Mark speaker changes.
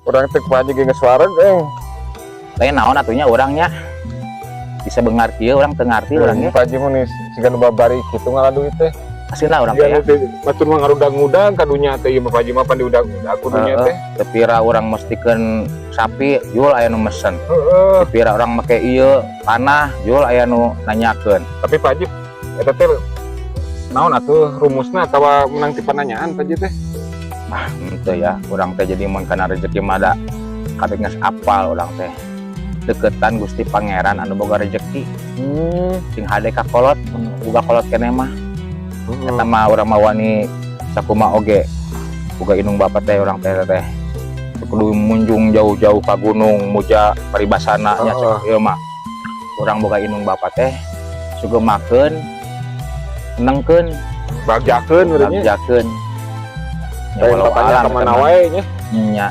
Speaker 1: Orang teh Pak Haji ge suara
Speaker 2: lain naon atunya orangnya bisa bengar kieu orang teu ngarti orangnya
Speaker 1: Pak Haji mah siga nu babari kitu ngaladuit teh.
Speaker 2: aslinya orang teh ya
Speaker 1: Batur mah ngarudang-udang kadunya teh ieu mah Pak Haji mah pan diudag-udag kudunya teh.
Speaker 2: tepira orang mestikeun sapi jual aya nu mesen
Speaker 1: Heeh.
Speaker 2: tepira orang make ieu panah jual aya nu nanyakeun
Speaker 1: Tapi Pak Haji eta teh naon atuh rumusna atawa menang ti pananyaan Pak Haji teh?
Speaker 2: ah henteu ya orang teh jadi mun kana rezeki mah da kabeh geus apal orang teh deketan Gusti Pangeran anu boga rezeki sing hade ka kolot boga kolot keneh mah eta mah urang mah wani sakumaha oge boga inung bapak teh urang teh kudu munjung jauh-jauh ka gunung muja paribasana nya cek ieu mah urang boga inung bapak teh sugemakeun nengkeun
Speaker 1: Bagjakeun urang nya.
Speaker 2: bagjakeun
Speaker 1: Bae bapaknya ka mana wae nya.
Speaker 2: nya